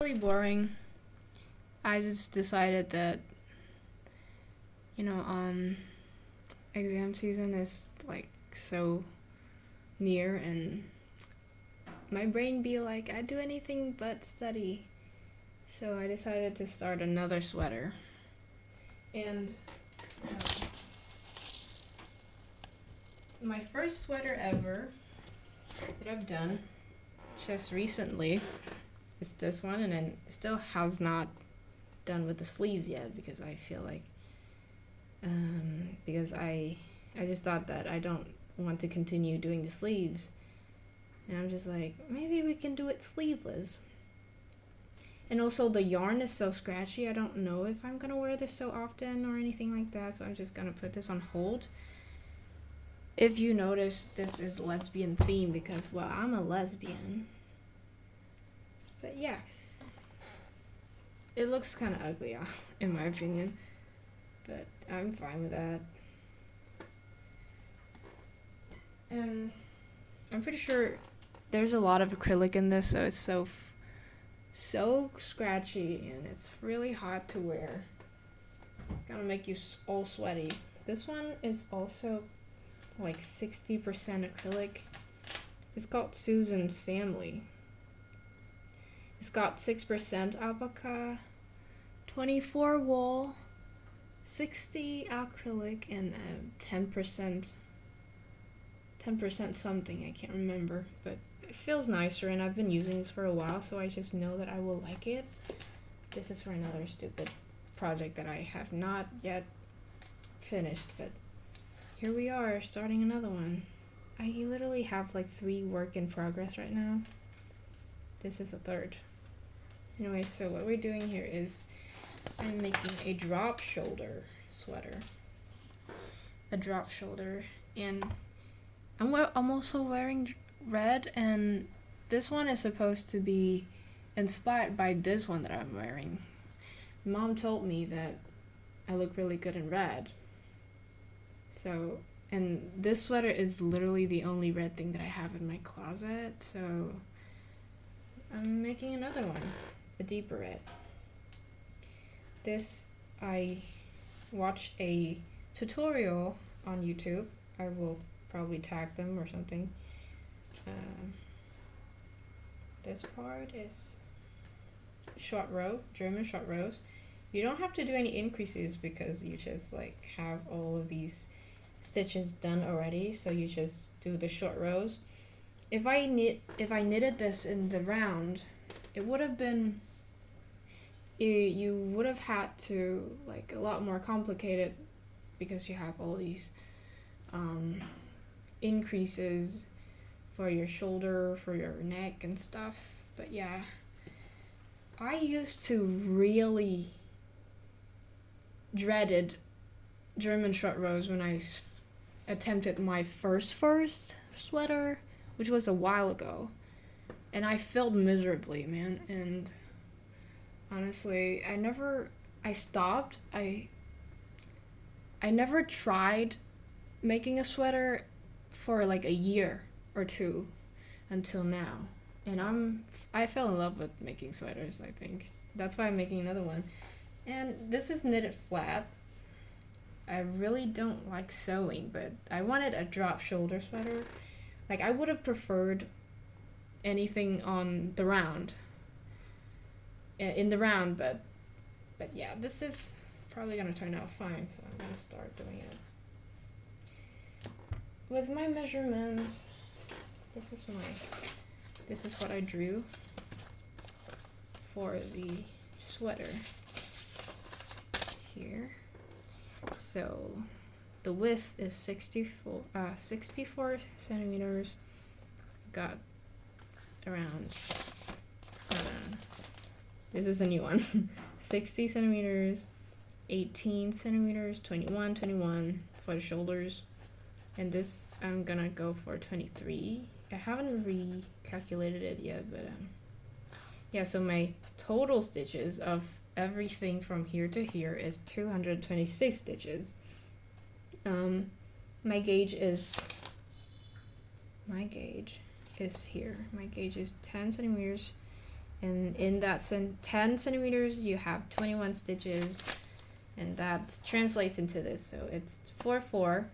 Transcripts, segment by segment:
Really boring. I just decided that, exam season is like so near, and my brain be like, I'd do anything but study. So I decided to start another sweater. And my first sweater ever that I've done just recently is this one, and then it still has not done with the sleeves yet because I feel like because I just thought that I don't want to continue doing the sleeves, and I'm just like, maybe we can do it sleeveless. And also the yarn is so scratchy, I don't know if I'm gonna wear this so often or anything like that, so I'm just gonna put this on hold. If you notice, this is lesbian theme because, well, I'm a lesbian. But yeah, it looks kind of ugly, in my opinion, but I'm fine with that. And I'm pretty sure there's a lot of acrylic in this, so it's so scratchy, and it's really hot to wear. Gonna make you all sweaty. This one is also like 60% acrylic. It's called Susan's Family. It's got 6% alpaca, 24 wool, 60 acrylic, and 10% something, I can't remember, but it feels nicer, and I've been using this for a while, so I just know that I will like it. This is for another stupid project that I have not yet finished, but here we are, starting another one. I literally have like 3 work in progress right now. This is a third. Anyway, so what we're doing here is I'm making a drop shoulder sweater. A drop shoulder, and I'm also wearing red, and this one is supposed to be inspired by this one that I'm wearing. Mom told me that I look really good in red. So, and this sweater is literally the only red thing that I have in my closet, so I'm making another one, a deeper red. This, I watched a tutorial on YouTube. I will probably tag them or something. This part is short row, German short rows. You don't have to do any increases because you just like have all of these stitches done already, so you just do the short rows. If I knitted this in the round, it would have been, you would have had to like a lot more complicated because you have all these increases for your shoulder, for your neck and stuff. But yeah, I used to really dreaded German short rows when I attempted my first sweater, which was a while ago, and I failed miserably, man. And honestly, I never tried making a sweater for like a year or two until now, and I fell in love with making sweaters. I think that's why I'm making another one, and this is knitted flat. I really don't like sewing, but I wanted a drop shoulder sweater. Like, I would have preferred anything on the round, in the round, but yeah, this is probably gonna turn out fine, so I'm gonna start doing it. With my measurements, this is what I drew for the sweater here. So the width is 64 centimeters. Got around, this is a new one, 60 centimeters, 18 centimeters, 21 for the shoulders, and this I'm gonna go for 23. I haven't recalculated it yet, but yeah, so my total stitches of everything from here to here is 226 stitches. My gauge is here. My gauge is 10 centimeters And in that 10 centimeters, you have 21 stitches, and that translates into this. So it's 4, 4,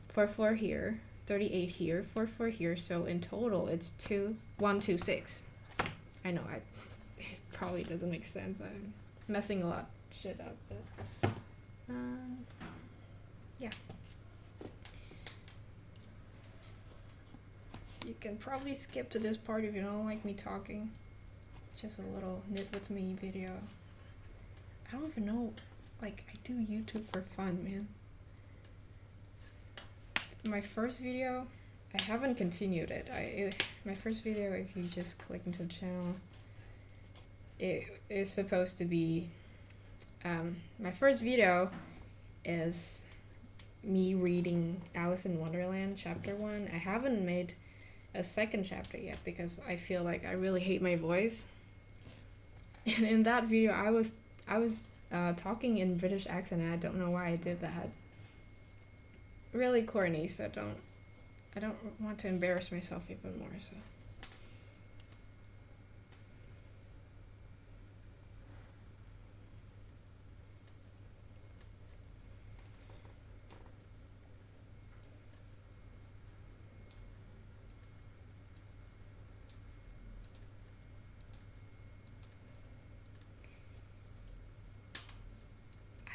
4, 4 here, 38 here, 4, 4 here. So in total, it's 2, 1, 2, 6. I know it probably doesn't make sense. I'm messing a lot of shit up, but yeah. You can probably skip to this part if you don't like me talking. It's just a little knit with me video. I don't even know, like, I do YouTube for fun, man. My first video, I haven't continued it. My first video, if you just click into the channel, it is supposed to be, my first video is me reading Alice in Wonderland chapter 1. I haven't made a second chapter yet because I feel like I really hate my voice. And in that video, I was talking in British accent, and I don't know why I did that. Really corny, so I don't want to embarrass myself even more, so.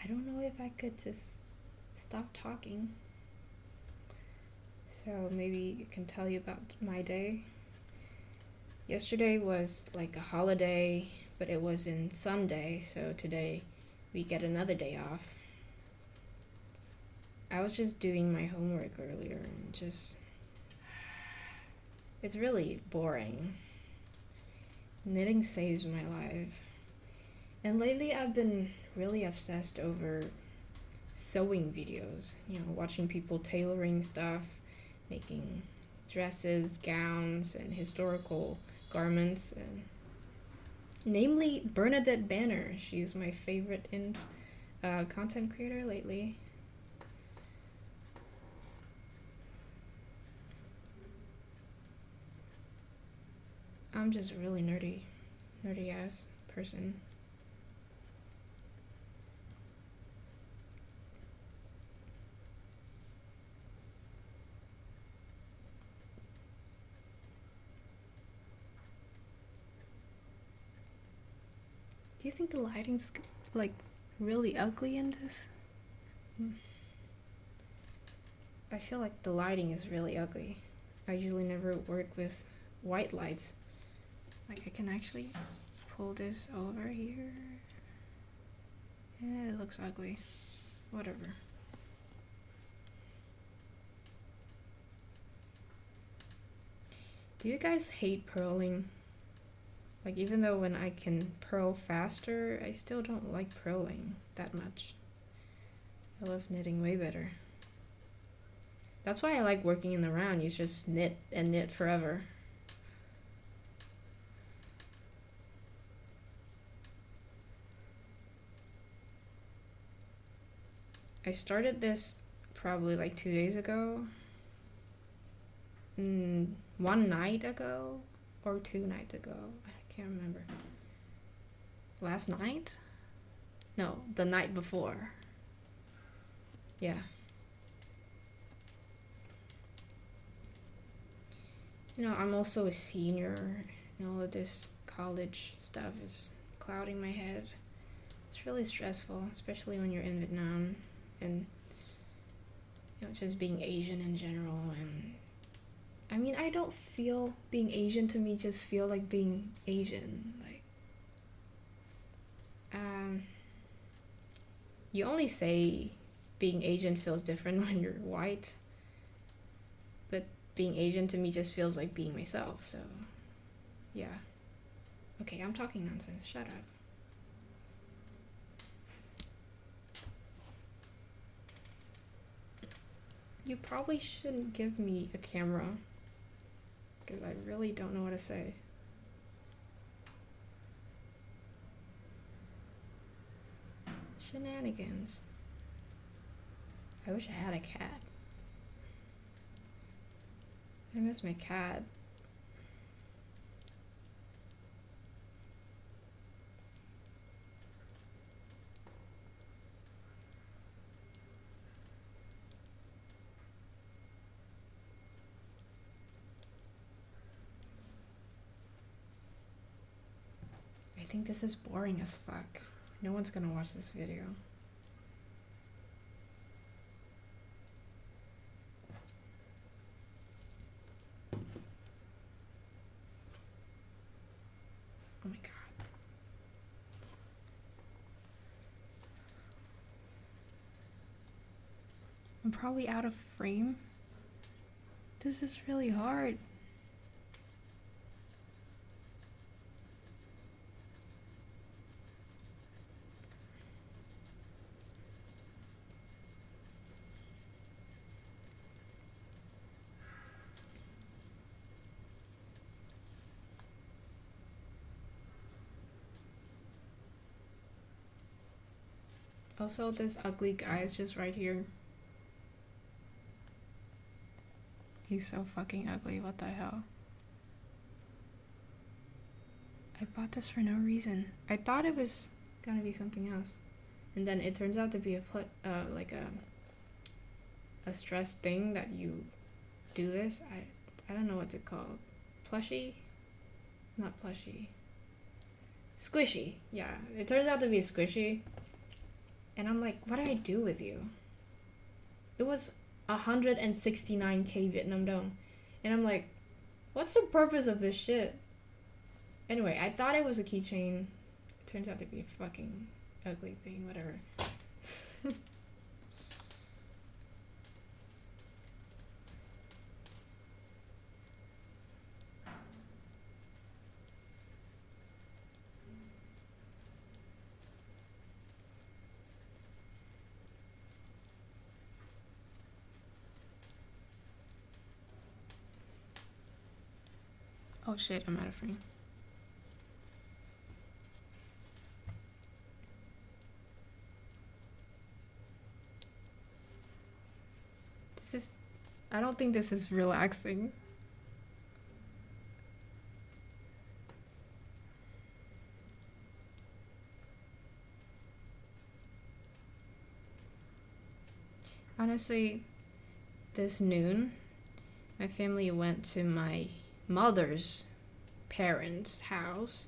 I don't know if I could just stop talking. So maybe I can tell you about my day. Yesterday was like a holiday, but it was in Sunday, so today we get another day off. I was just doing my homework earlier and it's really boring. Knitting saves my life. And lately I've been really obsessed over sewing videos, watching people tailoring stuff, making dresses, gowns, and historical garments, and namely Bernadette Banner. She's my favorite content creator lately. I'm just a really nerdy ass person. Do you think the lighting's like really ugly in this? I feel like the lighting is really ugly. I usually never work with white lights. Like, I can actually pull this over here. Yeah, it looks ugly. Whatever. Do you guys hate purling? Like, even though when I can purl faster, I still don't like purling that much. I love knitting way better. That's why I like working in the round. You just knit and knit forever. I started this probably like 2 days ago. 1 night ago or 2 nights ago. I can't remember. Last night? No, the night before. Yeah. I'm also a senior, and all of this college stuff is clouding my head. It's really stressful, especially when you're in Vietnam, and just being Asian in general. And I mean, I don't feel being Asian to me just feel like being Asian. Like, you only say being Asian feels different when you're white, but being Asian to me just feels like being myself. So yeah. Okay, I'm talking nonsense. Shut up. You probably shouldn't give me a camera, because I really don't know what to say. Shenanigans. I wish I had a cat. I miss my cat. think this is boring as fuck. No one's gonna watch this video. Oh my god. I'm probably out of frame. This is really hard. Also, this ugly guy is just right here. He's so fucking ugly, what the hell? I bought this for no reason. I thought it was gonna be something else. And then it turns out to be like a stress thing that you do this. I don't know what's it called. Plushie? Not plushie. Squishy. Yeah, it turns out to be a squishy. And I'm like, what did I do with you? It was 169k Vietnam dong. And I'm like, what's the purpose of this shit? Anyway, I thought it was a keychain. It turns out to be a fucking ugly thing, whatever. Oh shit, I'm out of frame. I don't think this is relaxing. Honestly, this noon, my family went to my mother's parents' house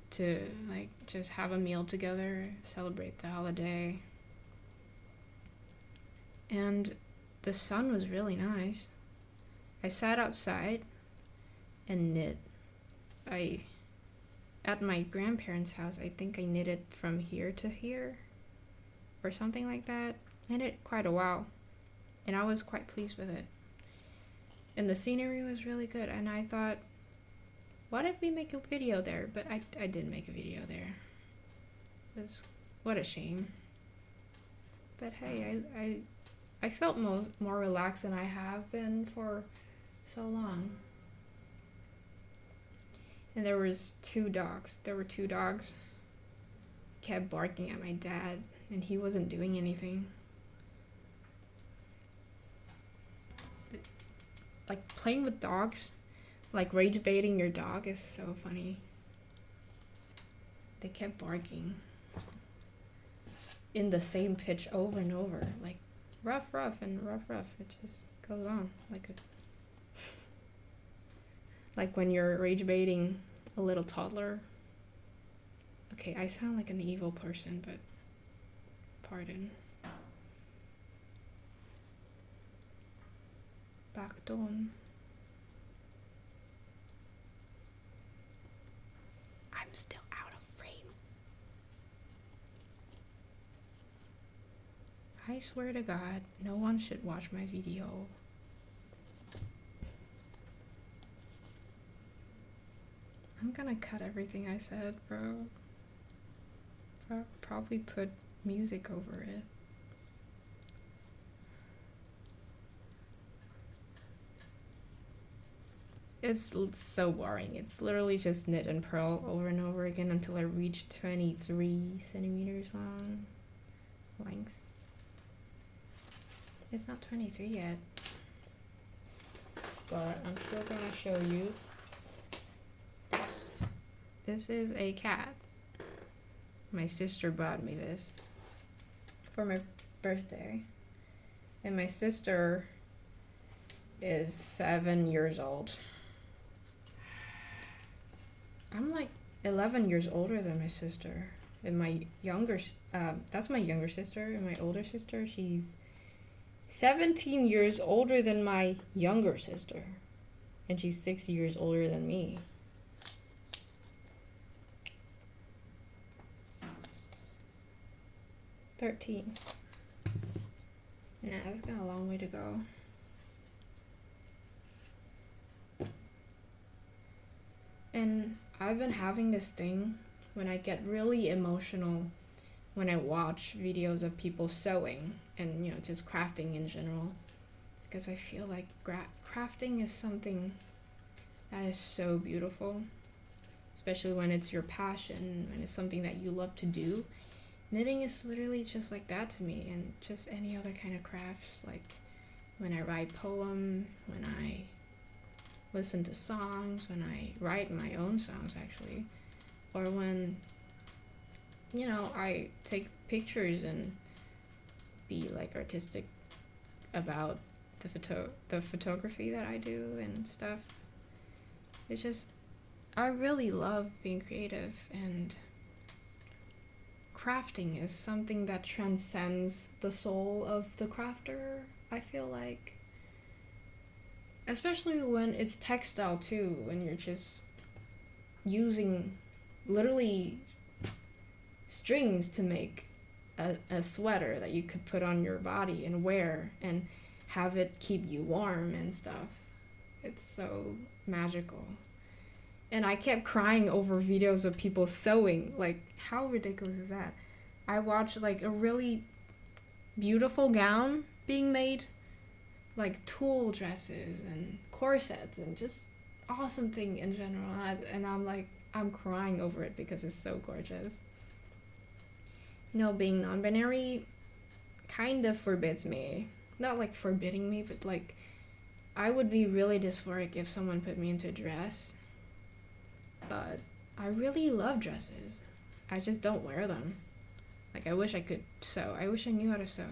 to like just have a meal together, celebrate the holiday. And the sun was really nice. I sat outside and knit. At my grandparents' house, I think I knitted from here to here or something like that. I knit quite a while and I was quite pleased with it. And the scenery was really good, and I thought, what if we make a video there? But I didn't make a video there. What a shame. But hey, I felt more relaxed than I have been for so long. And there were two dogs. Kept barking at my dad, and he wasn't doing anything. Like, playing with dogs, like rage baiting your dog is so funny. They kept barking in the same pitch over and over, like ruff, and ruff. It just goes on like when you're rage baiting a little toddler. Okay, I sound like an evil person, but pardon. Bakdon. I'm still out of frame. I swear to God, no one should watch my video. I'm gonna cut everything I said, bro. Probably put music over it. It's so boring. It's literally just knit and purl over and over again until I reach 23 centimeters long length. It's not 23 yet, but I'm still gonna show you this. This is a cat. My sister bought me this for my birthday, and my sister is 7 years old. I'm like 11 years older than my sister. And my that's my younger sister, and my older sister, she's 17 years older than my younger sister. And she's 6 years older than me. "13. Nah, that's got a long way to go. And I've been having this thing when I get really emotional when I watch videos of people sewing and, you know, just crafting in general. Because I feel like crafting is something that is so beautiful. Especially when it's your passion, when it's something that you love to do. Knitting is literally just like that to me, and just any other kind of crafts, like when I write poem, when I listen to songs, when I write my own songs actually, or when, you know, I take pictures and be like artistic about the photography that I do and stuff. It's just, I really love being creative, and crafting is something that transcends the soul of the crafter, I feel like. Especially when it's textile too, when you're just using literally strings to make a sweater that you could put on your body and wear and have it keep you warm and stuff. It's so magical. And I kept crying over videos of people sewing. Like, how ridiculous is that? I watched like a really beautiful gown being made, like tulle dresses and corsets and just awesome thing in general. And I'm like, I'm crying over it because it's so gorgeous. You know, being non-binary kind of forbids me. Not like forbidding me, but like I would be really dysphoric if someone put me into a dress. But I really love dresses. I just don't wear them. Like, I wish I could sew. I wish I knew how to sew.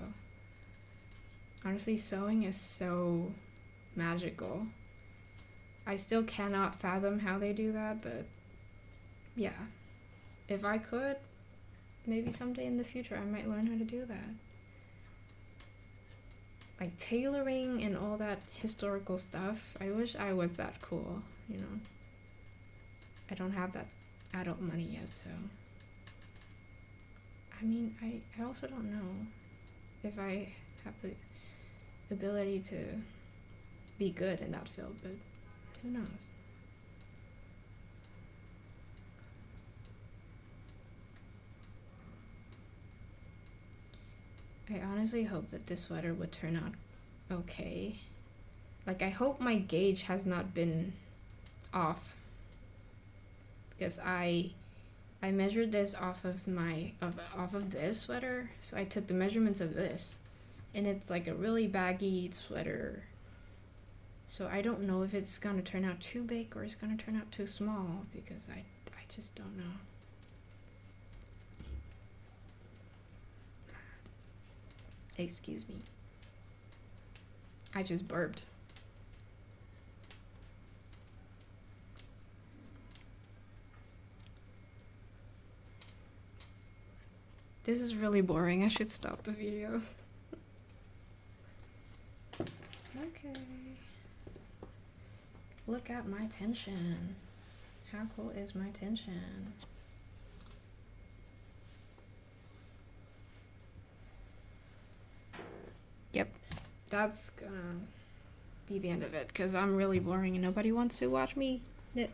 Honestly, sewing is so magical. I still cannot fathom how they do that, but yeah. If I could, maybe someday in the future I might learn how to do that. Like, tailoring and all that historical stuff, I wish I was that cool, you know? I don't have that adult money yet, so. I mean, I also don't know if I have the ability to be good in that field, but who knows? I honestly hope that this sweater would turn out okay. Like, I hope my gauge has not been off, because I measured this off of this sweater, so I took the measurements of this, and it's like a really baggy sweater, so I don't know if it's gonna turn out too big or it's gonna turn out too small, because I just don't know. Excuse me. I just burped. This is really boring. I should stop the video. Okay. Look at my tension. How cool is my tension? Yep. That's gonna be the end of it, because I'm really boring and nobody wants to watch me knit.